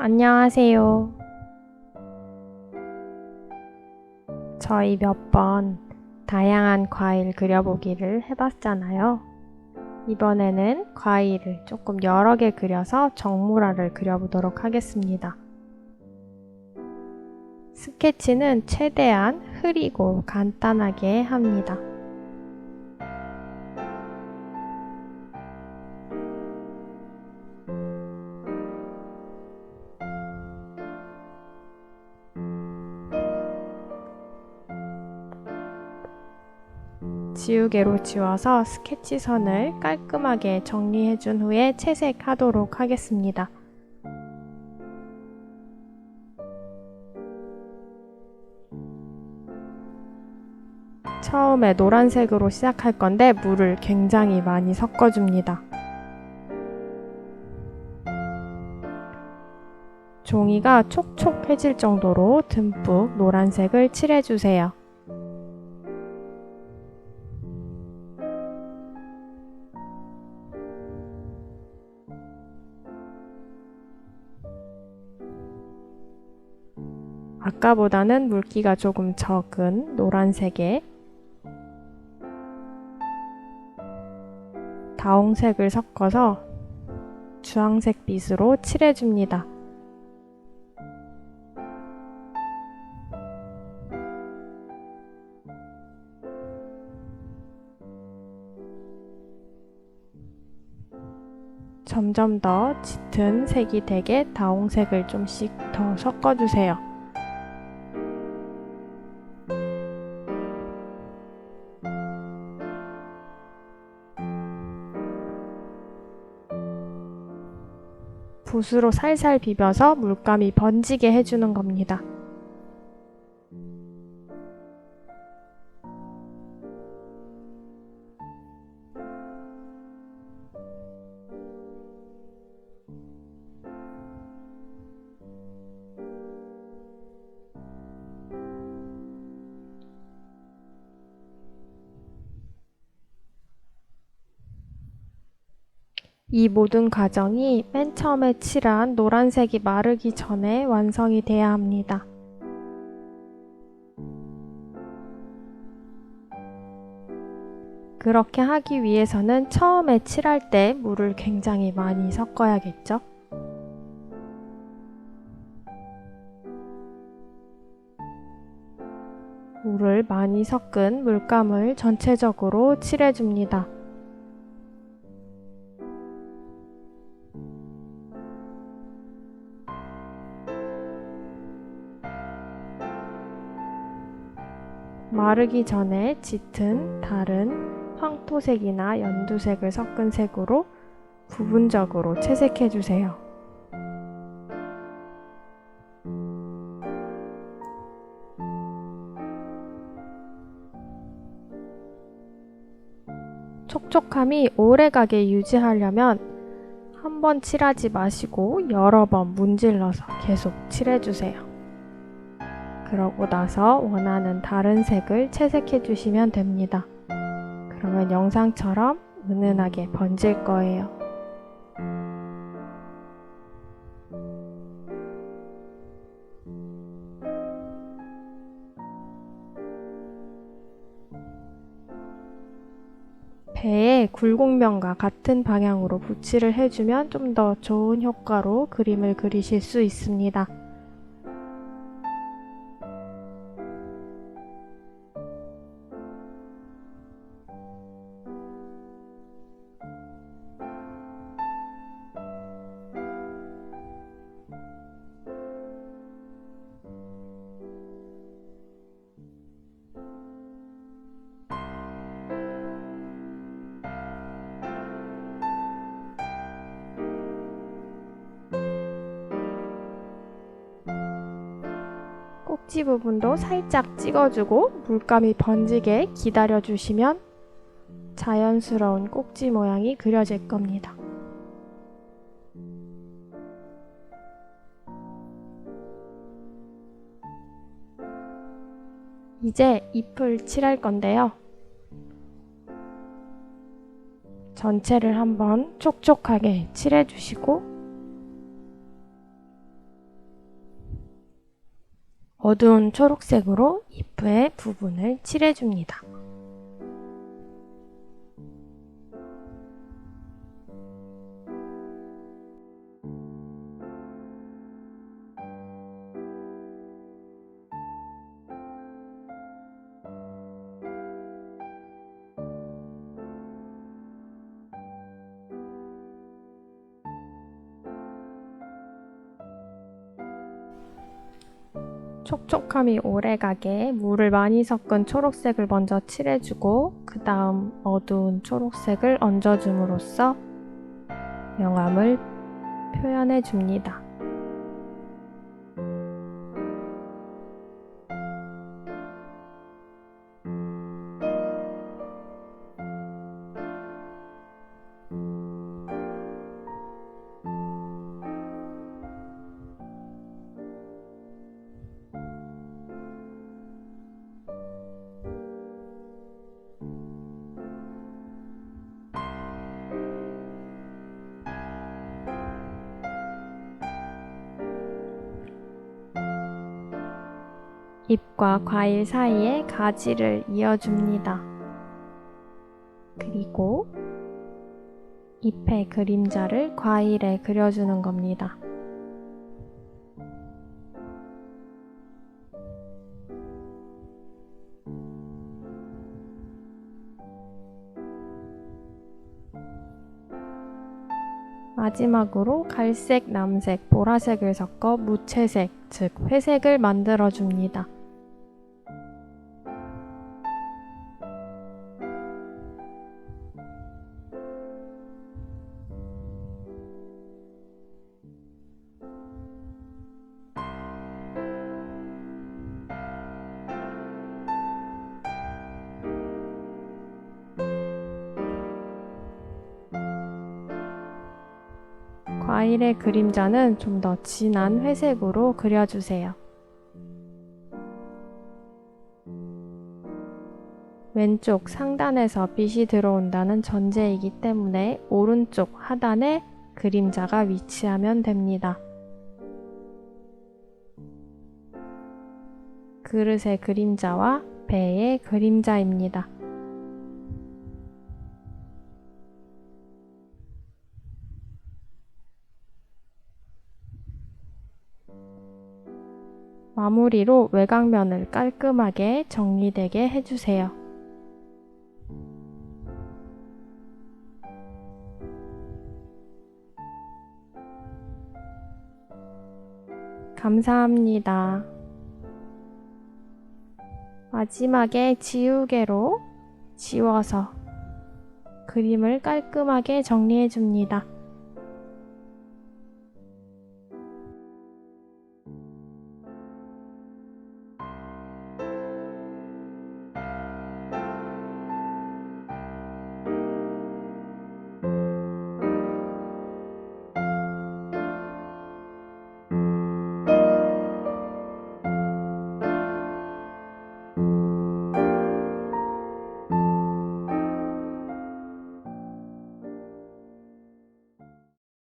안녕하세요. 저희 몇 번 다양한 과일 그려보기를 해봤잖아요. 이번에는 과일을 조금 여러 개 그려서 정물화를 그려보도록 하겠습니다. 스케치는 최대한 흐리고 간단하게 합니다. 지우개로 지워서 스케치선을 깔끔하게 정리해준 후에 채색하도록 하겠습니다. 처음에 노란색으로 시작할 건데 물을 굉장히 많이 섞어줍니다. 종이가 촉촉해질 정도로 듬뿍 노란색을 칠해주세요. 아까보다는 물기가 조금 적은 노란색에 다홍색을 섞어서 주황색 빗으로 칠해줍니다. 점점 더 짙은 색이 되게 다홍색을 좀씩 더 섞어주세요. 붓으로 살살 비벼서 물감이 번지게 해주는 겁니다. 이 모든 과정이 맨 처음에 칠한 노란색이 마르기 전에 완성이 돼야 합니다. 그렇게 하기 위해서는 처음에 칠할 때 물을 굉장히 많이 섞어야겠죠? 물을 많이 섞은 물감을 전체적으로 칠해줍니다. 마르기 전에 짙은 다른 황토색이나 연두색을 섞은 색으로 부분적으로 채색해주세요. 촉촉함이 오래가게 유지하려면 한 번 칠하지 마시고 여러 번 문질러서 계속 칠해주세요. 그러고 나서 원하는 다른 색을 채색해 주시면 됩니다. 그러면 영상처럼 은은하게 번질 거예요. 배에 굴곡면과 같은 방향으로 붓칠을 해주면 좀 더 좋은 효과로 그림을 그리실 수 있습니다. 꼭지 부분도 살짝 찍어주고 물감이 번지게 기다려주시면 자연스러운 꼭지 모양이 그려질 겁니다. 이제 잎을 칠할 건데요. 전체를 한번 촉촉하게 칠해주시고 어두운 초록색으로 잎의 부분을 칠해줍니다. 촉촉함이 오래가게 물을 많이 섞은 초록색을 먼저 칠해주고 그 다음 어두운 초록색을 얹어줌으로써 명암을 표현해줍니다. 잎과 과일 사이에 가지를 이어줍니다. 그리고 잎의 그림자를 과일에 그려주는 겁니다. 마지막으로 갈색, 남색, 보라색을 섞어 무채색, 즉 회색을 만들어줍니다. 과일의 그림자는 좀 더 진한 회색으로 그려주세요. 왼쪽 상단에서 빛이 들어온다는 전제이기 때문에 오른쪽 하단에 그림자가 위치하면 됩니다. 그릇의 그림자와 배의 그림자입니다. 마무리로 외곽면을 깔끔하게 정리되게 해주세요. 감사합니다. 마지막에 지우개로 지워서 그림을 깔끔하게 정리해줍니다.